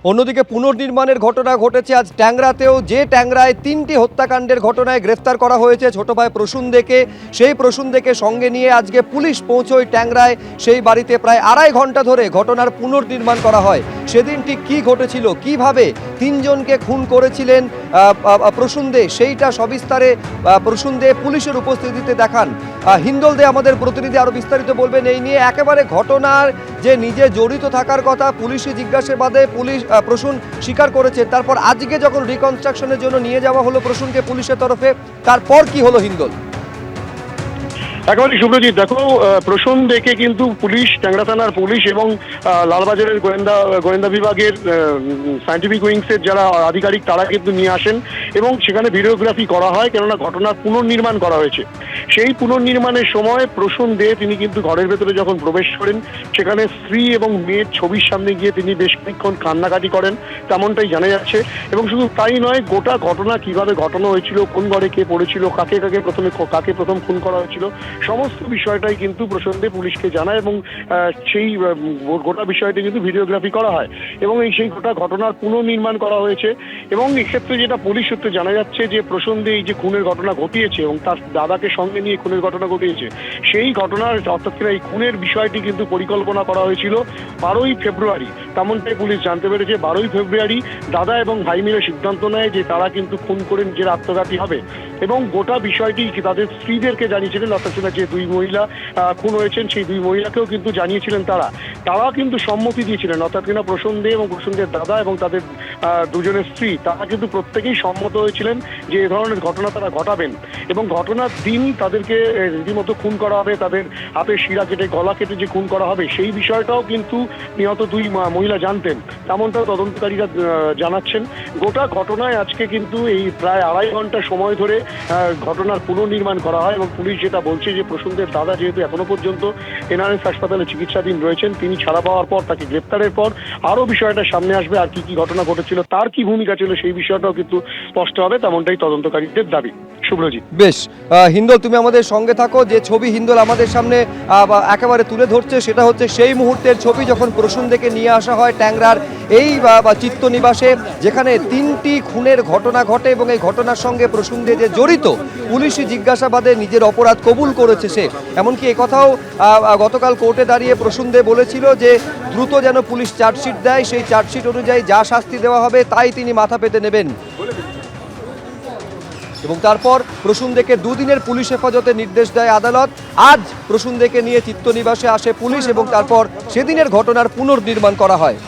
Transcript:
অন্যদিকে পুনর্নির্মাণের ঘটনা ঘটেছে আজ ট্যাংরাতেও, যে ট্যাংরায় 3টি হত্যাকাণ্ডের ঘটনায় গ্রেফতার করা হয়েছে ছোট ভাই প্রসূন দেকে। সেই প্রসূন দেকে সঙ্গে নিয়ে আজকে পুলিশ পৌঁছয় ট্যাংরায়। সেই বাড়িতে প্রায় 2.5 ঘন্টা ধরে ঘটনার পুনর্নির্মাণ করা হয়। সেদিন ঠিক কী ঘটেছিল, কিভাবে 3 জনকে খুন করেছিলেন প্রসূন দে, সেইটা সবিস্তারে প্রসূন দে পুলিশের উপস্থিতিতে দেখান। হিন্দল দে আমাদের প্রতিনিধি আরও বিস্তারিত বলবেন এই নিয়ে। একেবারে ঘটনার যে নিজে জড়িত থাকার কথা পুলিশি জিজ্ঞাসাবাদে প্রসূন স্বীকার করেছে, তারপর আজকে যখন রিকনস্ট্রাকশনের জন্য নিয়ে যাওয়া হলো প্রসূনকে পুলিশের তরফে, তারপর কি হলো হিন্দল? একেবারে শুভ্রজিৎ, দেখো প্রসূন দেকে কিন্তু পুলিশ, ট্যাংরা থানার পুলিশ এবং লালবাজারের গোয়েন্দা বিভাগের সায়েন্টিফিক উইংসের যারা আধিকারিক তারা কিন্তু নিয়ে আসেন এবং সেখানে ভিডিওগ্রাফি করা হয়, কেননা ঘটনার পুনর্নির্মাণ করা হয়েছে। সেই পুনর্নির্মাণের সময় প্রসূন দে তিনি কিন্তু ঘরের ভেতরে যখন প্রবেশ করেন, সেখানে স্ত্রী এবং মেয়ের ছবির সামনে গিয়ে তিনি বেশ খানিকক্ষণ কান্নাকাটি করেন, তেমনটাই জানা যাচ্ছে। এবং শুধু তাই নয়, গোটা ঘটনা কিভাবে ঘটনা হয়েছিল, কোন ঘরে কে পড়েছিল, কাকে প্রথম খুন করা হয়েছিল, সমস্ত বিষয়টাই কিন্তু প্রসূন দে পুলিশকে জানায় এবং সেই গোটা বিষয়টি কিন্তু ভিডিওগ্রাফি করা হয় এবং সেই গোটা ঘটনার পুনর্নির্মাণ করা হয়েছে। এবং এক্ষেত্রে যেটা পুলিশ সূত্রে জানা যাচ্ছে যে প্রসূন দে এই যে খুনের ঘটনা ঘটিয়েছে এবং তার দাদাকে সঙ্গে নিয়ে খুনের ঘটনা ঘটিয়েছে, সেই ঘটনার অর্থাৎ এই খুনের বিষয়টি কিন্তু পরিকল্পনা করা হয়েছিল 12ই ফেব্রুয়ারি। তেমনটাই পুলিশ জানতে পেরেছে। 12ই ফেব্রুয়ারি দাদা এবং ভাই মিলে সিদ্ধান্ত নেয় যে তারা কিন্তু খুন করে নিজের আত্মঘাতী হবে এবং গোটা বিষয়টি তাদের স্ত্রীদেরকে জানিয়েছিলেন। অর্থাৎ যে 2 মহিলা খুন হয়েছেন সেই 2 মহিলাকেও কিন্তু জানিয়েছিলেন। তারা কিন্তু সম্মতি দিয়েছিলেন, অর্থাৎ কিনা প্রসূন দে এবং প্রসূন দের দাদা এবং তাদের 2 জনের স্ত্রী, তারা কিন্তু প্রত্যেকেই সম্মত হয়েছিলেন যে এ ধরনের ঘটনা তারা ঘটাবেন এবং ঘটনার দিন তাদেরকে রীতিমতো খুন করা হবে, তাদের হাতের শিরা কেটে গলা কেটে যে খুন করা হবে সেই বিষয়টাও কিন্তু নিহত 2 মহিলা জানতেন, তেমনটাও তদন্তকারীরা জানাচ্ছেন। গোটা ঘটনায় আজকে কিন্তু এই প্রায় 2.5 ঘন্টা সময় ধরে ঘটনার পুনর্নির্মাণ করা হয় এবং পুলিশ যেটা বলছে যে প্রসূন দের দাদা যেহেতু এখনো পর্যন্ত এনআরএস হাসপাতালে চিকিৎসাধীন রয়েছেন, তিনি ছাড়া পাওয়ার পর, তাকে গ্রেপ্তারের পর আরও বিষয়টা সামনে আসবে, আর কি ঘটনা ঘটেছিল, তার কি ভূমিকা ছিল সেই বিষয়টাও কিন্তু স্পষ্ট হবে, তেমনটাই তদন্তকারীদের দাবি। শুভ্রজিৎ। বেশ, হিন্দল তুমি আমাদের সঙ্গে থাকো। যে ছবি হিন্দল আমাদের সামনে একেবারে তুলে ধরছে সেটা হচ্ছে সেই মুহূর্তের ছবি যখন প্রসূন দেকে নিয়ে আসা হয় ট্যাংরার এই চিত্তনিবাসে, যেখানে 3টি খুনের ঘটনা ঘটে এবং এই ঘটনার সঙ্গে প্রসূন দে যে জড়িত, পুলিশি জিজ্ঞাসাবাদে নিজের অপরাধ কবুল করেছে সে। এমনকি একথাও গতকাল কোর্টে দাঁড়িয়ে প্রসূন দে বলেছিল যে দ্রুত যেন পুলিশ চার্জশিট দেয়, সেই চার্জশিট অনুযায়ী যা শাস্তি দেওয়া হবে তাই তিনি মাথা পেতে নেবেন। এবং তারপর প্রসূন দেকে 2 দিনের পুলিশ হেফাজতে নির্দেশ দেয় আদালত। আজ প্রসূন দেকে নিয়ে চিত্তনিবাসে আসে পুলিশ এবং তারপর সেদিনের ঘটনার পুনর্নির্মাণ করা হয়।